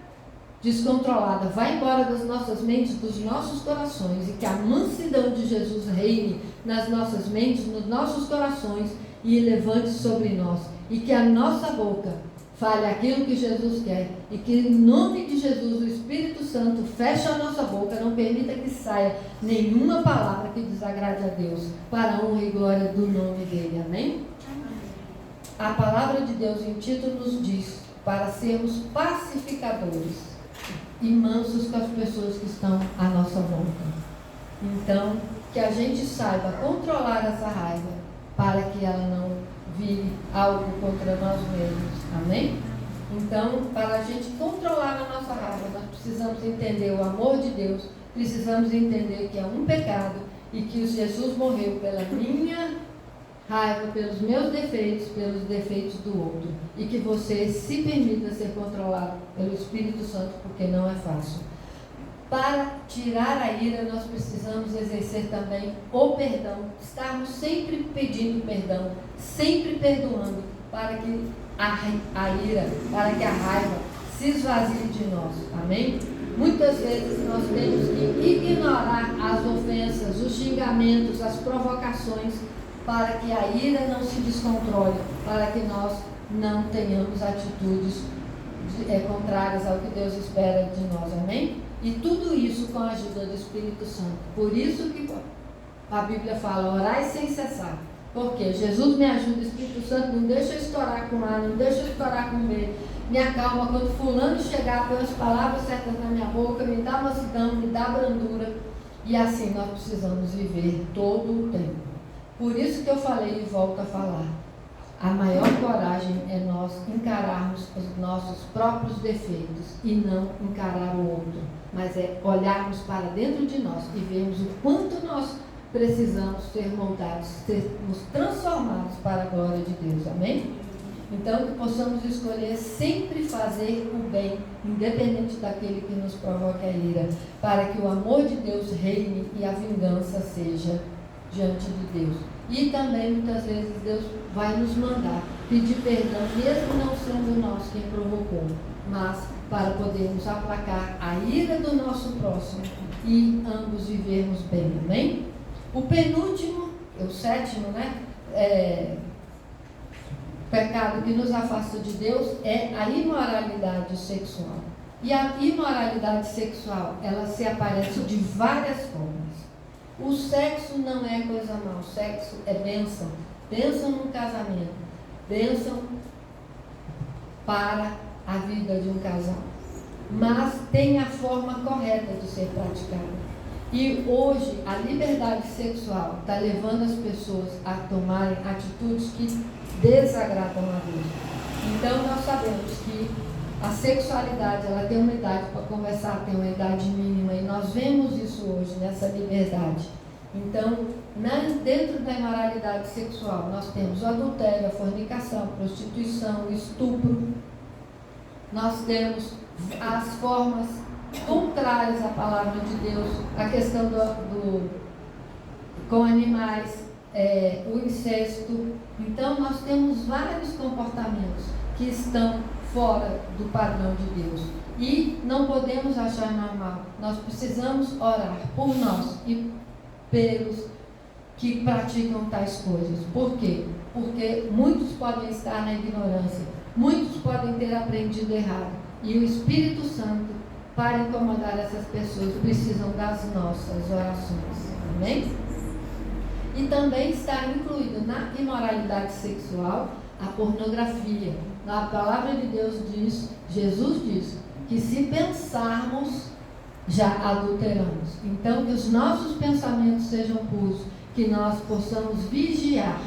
descontrolada vá embora das nossas mentes, dos nossos corações, e que a mansidão de Jesus reine nas nossas mentes, nos nossos corações e levante sobre nós, e que a nossa boca fale aquilo que Jesus quer, e que em nome de Jesus o Espírito Santo feche a nossa boca, não permita que saia nenhuma palavra que desagrade a Deus, para a honra e glória do nome dele, amém? A palavra de Deus em Tito nos diz para sermos pacificadores e mansos com as pessoas que estão à nossa volta. Então, que a gente saiba controlar essa raiva, para que ela não vire algo contra nós mesmos, amém? Então, para a gente controlar a nossa raiva, nós precisamos entender o amor de Deus, precisamos entender que é um pecado e que Jesus morreu pela minha raiva, pelos meus defeitos, pelos defeitos do outro, e que você se permita ser controlado pelo Espírito Santo, porque não é fácil. Para tirar a ira, nós precisamos exercer também o perdão, estarmos sempre pedindo perdão, sempre perdoando, para que a ira, para que a raiva se esvazie de nós, amém? Muitas vezes nós temos que ignorar as ofensas, os xingamentos, as provocações, para que a ira não se descontrole, para que nós não tenhamos atitudes contrárias ao que Deus espera de nós, amém? E tudo isso com a ajuda do Espírito Santo. Por isso que a Bíblia fala: orai sem cessar. Porque Jesus me ajuda, o Espírito Santo não deixa eu estourar com A, não deixa eu estourar com B, me acalma quando fulano chegar, põe as palavras certas na minha boca, me dá mansidão, me dá brandura. E assim nós precisamos viver todo o tempo. Por isso que eu falei e volto a falar: a maior coragem é nós encararmos os nossos próprios defeitos e não encarar o outro, mas é olharmos para dentro de nós e vermos o quanto nós precisamos ser moldados, sermos transformados para a glória de Deus, amém? Então, que possamos escolher sempre fazer o bem, independente daquele que nos provoca a ira, para que o amor de Deus reine e a vingança seja diante de Deus. E também, muitas vezes, Deus vai nos mandar pedir perdão, mesmo não sendo nós quem provocou, mas para podermos aplacar a ira do nosso próximo e ambos vivermos bem, amém? O penúltimo, o sétimo, pecado que nos afasta de Deus é a imoralidade sexual. E a imoralidade sexual, ela se aparece de várias formas. O sexo não é coisa má, o sexo é bênção. Bênção no casamento, bênção para a vida de um casal. mas tem a forma correta de ser praticada. E hoje a liberdade sexual está levando as pessoas a tomarem atitudes que desagradam a Deus. Então nós sabemos que a sexualidade ela tem uma idade para começar a ter uma idade mínima, e nós vemos isso hoje nessa liberdade. Então, dentro da imoralidade sexual, nós temos o adultério, a fornicação, a prostituição, o estupro. Nós temos as formas contrárias à palavra de Deus, a questão com animais, o incesto. Então, nós temos vários comportamentos que estão fora do padrão de Deus. E não podemos achar normal. Nós precisamos orar por nós e pelos que praticam tais coisas. Por quê? Porque muitos podem estar na ignorância, muitos podem ter aprendido errado, e o Espírito Santo, para incomodar essas pessoas, precisam das nossas orações. Amém? E também está incluído na imoralidade sexual a pornografia. A palavra de Deus diz, Jesus diz, que se pensarmos, já adulteramos. Então, que os nossos pensamentos sejam puros, que nós possamos vigiar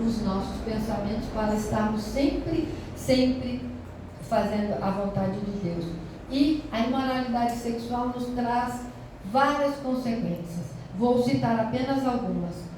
os nossos pensamentos para estarmos sempre fazendo a vontade de Deus. E a imoralidade sexual nos traz várias consequências. Vou citar apenas algumas.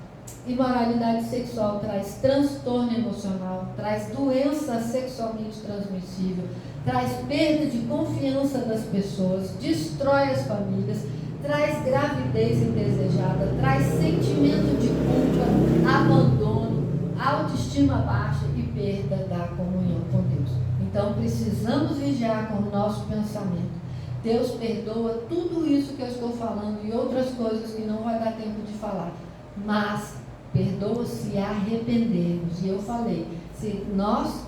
Imoralidade sexual traz transtorno emocional, traz doença sexualmente transmissível, traz perda de confiança das pessoas, destrói as famílias, traz gravidez indesejada, traz sentimento de culpa, abandono, autoestima baixa e perda da comunhão com Deus. Então precisamos vigiar com o nosso pensamento. Deus perdoa tudo isso que eu estou falando e outras coisas que não vai dar tempo de falar, mas perdoa se arrependermos. E eu falei, se nós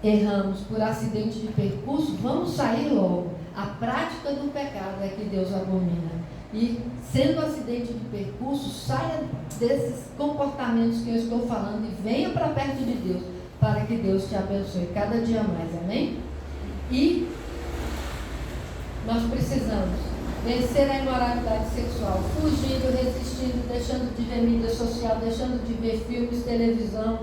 erramos por acidente de percurso, vamos sair logo. A prática do pecado é que Deus abomina. E sendo acidente de percurso, saia desses comportamentos que eu estou falando e venha para perto de Deus, para que Deus te abençoe cada dia mais. Amém? E nós precisamos vencer a imoralidade sexual, fugindo, resistindo, deixando de ver mídia social, deixando de ver filmes, televisão,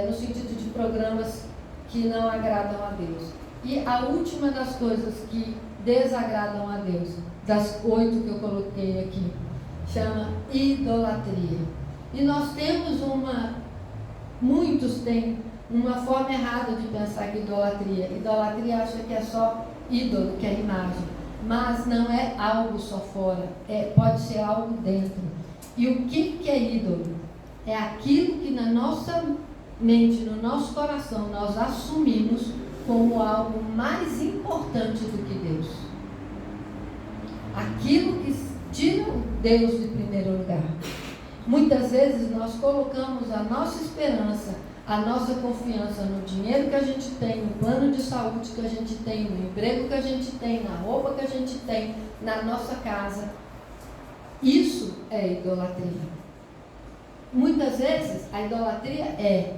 no sentido de programas que não agradam a Deus. E a última das coisas que desagradam a Deus, das 8 que eu coloquei aqui, chama idolatria. E nós temos muitos têm uma forma errada de pensar que idolatria. Idolatria acha que é só ídolo, que é imagem. Mas não é algo só fora, pode ser algo dentro. E o que é ídolo? É aquilo que na nossa mente, no nosso coração, nós assumimos como algo mais importante do que Deus. Aquilo que tira Deus de primeiro lugar. Muitas vezes nós colocamos a nossa esperança, a nossa confiança no dinheiro que a gente tem, no plano de saúde que a gente tem, no emprego que a gente tem, na roupa que a gente tem, na nossa casa. Isso é idolatria. Muitas vezes a idolatria é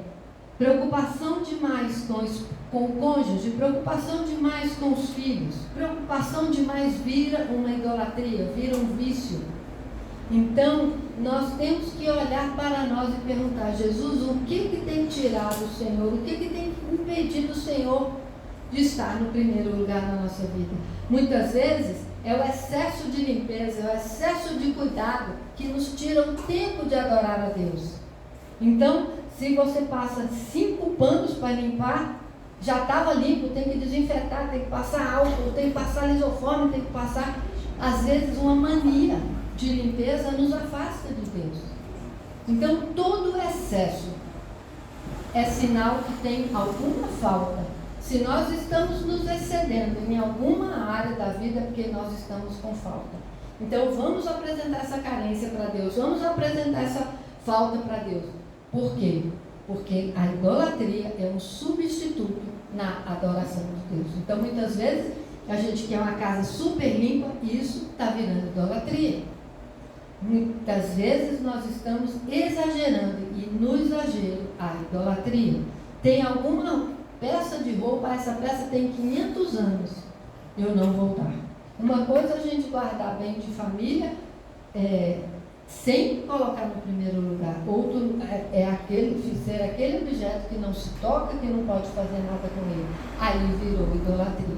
preocupação demais com o cônjuge, preocupação demais com os filhos, preocupação demais vira uma idolatria, vira um vício. Então, nós temos que olhar para nós e perguntar, Jesus, o que tem tirado o Senhor? O que tem impedido o Senhor de estar no primeiro lugar na nossa vida? Muitas vezes é o excesso de limpeza, é o excesso de cuidado que nos tira o tempo de adorar a Deus. Então, se você passa 5 panos para limpar, já estava limpo, tem que desinfetar, tem que passar álcool, tem que passar lisoforme, tem que passar, às vezes, uma mania de limpeza nos afasta de Deus. Então, todo excesso é sinal que tem alguma falta. Se nós estamos nos excedendo em alguma área da vida, é porque nós estamos com falta. Então, vamos apresentar essa carência para Deus, vamos apresentar essa falta para Deus. Por quê? Porque a idolatria é um substituto na adoração de Deus. Então, muitas vezes, a gente quer uma casa super limpa e isso está virando idolatria. Muitas vezes nós estamos exagerando, e no exagero há idolatria. Tem alguma peça de roupa, essa peça tem 500 anos, eu não vou dar. Uma coisa é a gente guardar bem de família, sem colocar no primeiro lugar. Outro ser aquele objeto que não se toca, que não pode fazer nada com ele. Aí virou idolatria.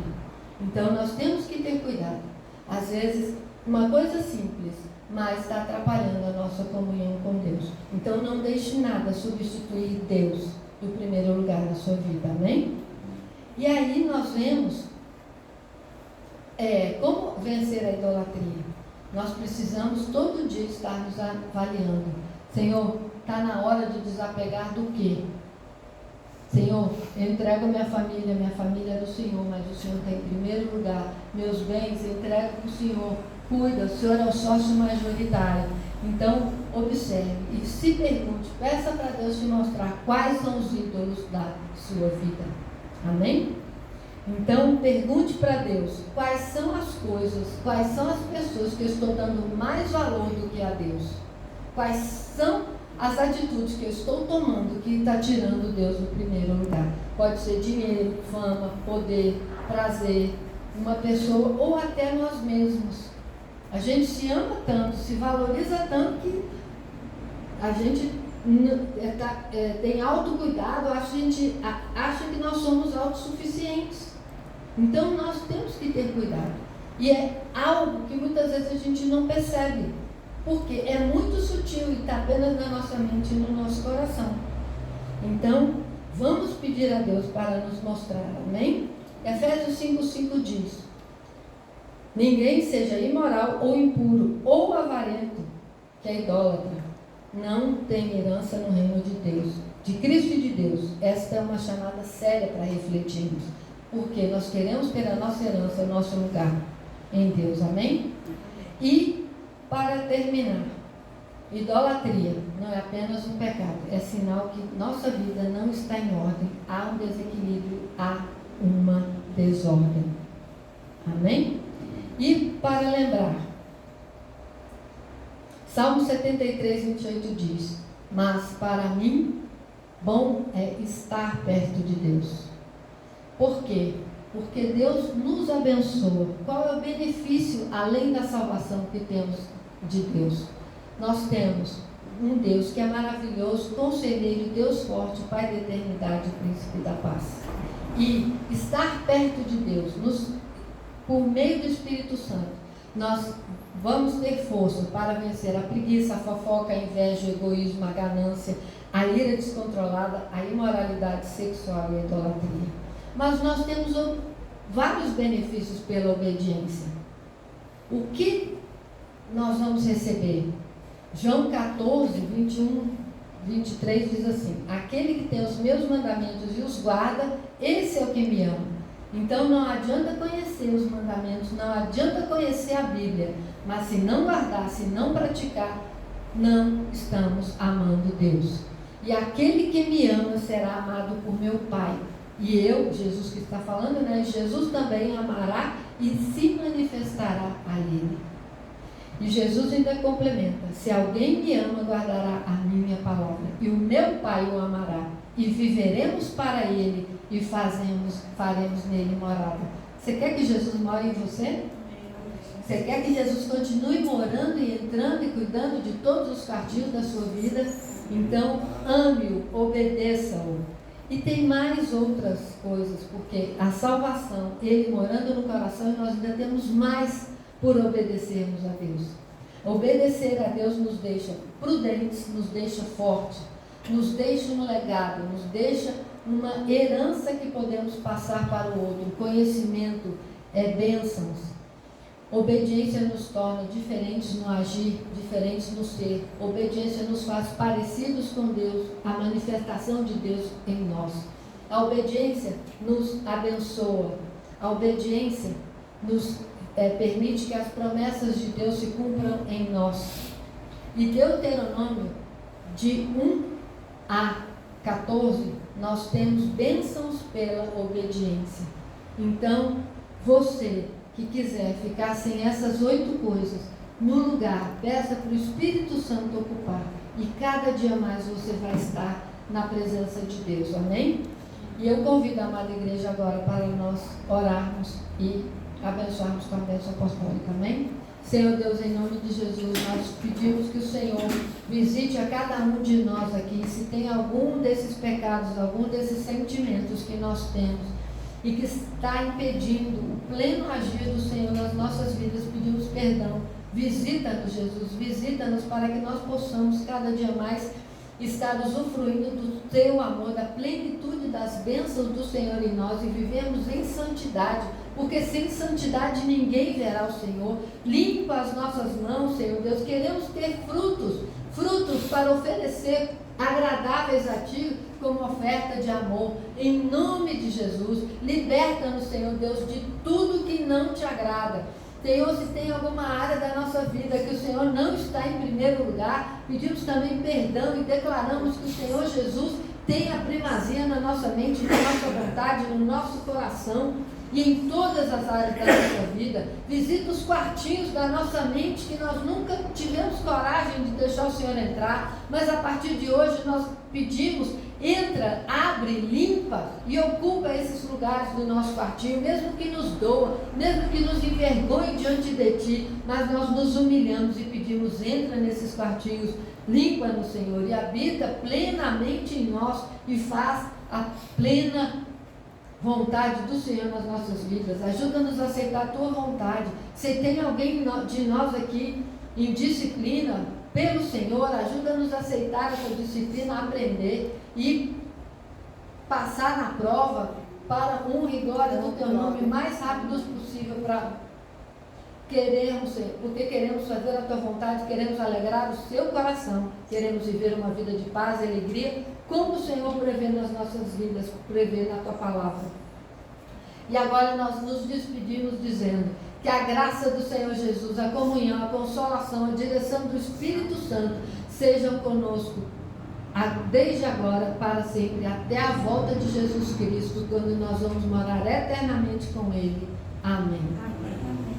Então nós temos que ter cuidado. Às vezes, uma coisa simples, mas está atrapalhando a nossa comunhão com Deus. Então não deixe nada substituir Deus do primeiro lugar na sua vida, amém? E aí nós vemos como vencer a idolatria. Nós precisamos todo dia estar nos avaliando. Senhor, está na hora de desapegar do quê? Senhor, eu entrego a minha família é do Senhor, mas o Senhor está em primeiro lugar. Meus bens eu entrego para o Senhor. Cuida, o Senhor é o sócio majoritário. Então, observe e se pergunte, peça para Deus te mostrar quais são os ídolos da sua vida. Amém? Então, pergunte para Deus quais são as coisas, quais são as pessoas que eu estou dando mais valor do que a Deus. Quais são as atitudes que eu estou tomando que está tirando Deus do primeiro lugar. Pode ser dinheiro, fama, poder, prazer, uma pessoa ou até nós mesmos. A gente se ama tanto, se valoriza tanto que a gente tem autocuidado, a gente acha que nós somos autossuficientes. Então nós temos que ter cuidado. E é algo que muitas vezes a gente não percebe, porque é muito sutil e está apenas na nossa mente e no nosso coração. Então, vamos pedir a Deus para nos mostrar, amém? Efésios 5:5 diz: ninguém seja imoral ou impuro ou avarento, que é idólatra, não tem herança no reino de Deus, de Cristo e de Deus. Esta é uma chamada séria para refletirmos, porque nós queremos ter a nossa herança, o nosso lugar em Deus, amém? E, para terminar, idolatria não é apenas um pecado, é sinal que nossa vida não está em ordem, há um desequilíbrio, há uma desordem, amém? E para lembrar, Salmo 73:28 diz: mas para mim, bom é estar perto de Deus. Por quê? Porque Deus nos abençoa. Qual é o benefício, além da salvação que temos de Deus? Nós temos um Deus que é maravilhoso, conselheiro, Deus forte, Pai da eternidade, Príncipe da paz. E estar perto de Deus, por meio do Espírito Santo, nós vamos ter força para vencer a preguiça, a fofoca, a inveja, o egoísmo, a ganância, a ira descontrolada, a imoralidade sexual e a idolatria. Mas nós temos vários benefícios pela obediência. O que nós vamos receber? João 14:21-23 diz assim: aquele que tem os meus mandamentos e os guarda, esse é o que me ama. Então não adianta conhecer os mandamentos, não adianta conhecer a Bíblia, mas se não guardar, se não praticar, não estamos amando Deus. E aquele que me ama será amado por meu Pai. E eu, Jesus que está falando, né? Jesus também amará e se manifestará a Ele. E Jesus ainda complementa: se alguém me ama, guardará a minha palavra, e o meu Pai o amará, e viveremos para Ele, e faremos nele morada. Você quer que Jesus more em você? Você quer que Jesus continue morando e entrando e cuidando de todos os cantinhos da sua vida? Então, ame-o, obedeça-o. E tem mais outras coisas, porque a salvação, Ele morando no coração, e nós ainda temos mais por obedecermos a Deus. Obedecer a Deus nos deixa prudentes, nos deixa fortes, nos deixa um legado, nos deixa uma herança que podemos passar para o outro. Conhecimento bênçãos. Obediência nos torna diferentes no agir, diferentes no ser. Obediência nos faz parecidos com Deus, a manifestação de Deus em nós. A obediência nos abençoa. A obediência nos permite que as promessas de Deus se cumpram em nós. E Deuteronômio, de 1-14, nós temos bênçãos pela obediência. Então, você que quiser ficar sem essas 8 coisas, no lugar, peça para o Espírito Santo ocupar, e cada dia mais você vai estar na presença de Deus, amém? E eu convido a amada igreja agora para nós orarmos e abençoarmos com a bênção apostólica. Amém? Senhor Deus, em nome de Jesus, nós pedimos que o Senhor visite a cada um de nós aqui. Se tem algum desses pecados, algum desses sentimentos que nós temos e que está impedindo o pleno agir do Senhor nas nossas vidas, pedimos perdão. Visita-nos, Jesus, visita-nos para que nós possamos cada dia mais estar usufruindo do teu amor, da plenitude das bênçãos do Senhor em nós e vivemos em santidade, porque sem santidade ninguém verá o Senhor. Limpa as nossas mãos, Senhor Deus, queremos ter frutos para oferecer agradáveis a Ti como oferta de amor, em nome de Jesus. Liberta-nos, Senhor Deus, de tudo que não Te agrada. Senhor, se tem alguma área da nossa vida que o Senhor não está em primeiro lugar, pedimos também perdão e declaramos que o Senhor Jesus tem a primazia na nossa mente, na nossa vontade, no nosso coração e em todas as áreas da nossa vida. Visita os quartinhos da nossa mente que nós nunca tivemos coragem de deixar o Senhor entrar, mas a partir de hoje nós pedimos: entra, abre, limpa e ocupa esses lugares do nosso quartinho, mesmo que nos doa, mesmo que nos envergonhe diante de Ti, mas nós nos humilhamos e pedimos: entra nesses quartinhos, limpa-nos, Senhor, e habita plenamente em nós e faz a plena vontade do Senhor nas nossas vidas. Ajuda-nos a aceitar a Tua vontade. Se tem alguém de nós aqui em disciplina pelo Senhor, ajuda-nos a aceitar essa disciplina, a aprender e passar na prova para honra e glória do Teu nome o mais rápido possível, porque queremos fazer a Tua vontade, queremos alegrar o Seu coração, queremos viver uma vida de paz e alegria, como o Senhor prevê nas nossas vidas, prevê na Tua palavra. E agora nós nos despedimos dizendo que a graça do Senhor Jesus, a comunhão, a consolação, a direção do Espírito Santo sejam conosco desde agora, para sempre, até a volta de Jesus Cristo, quando nós vamos morar eternamente com Ele. Amém. Amém.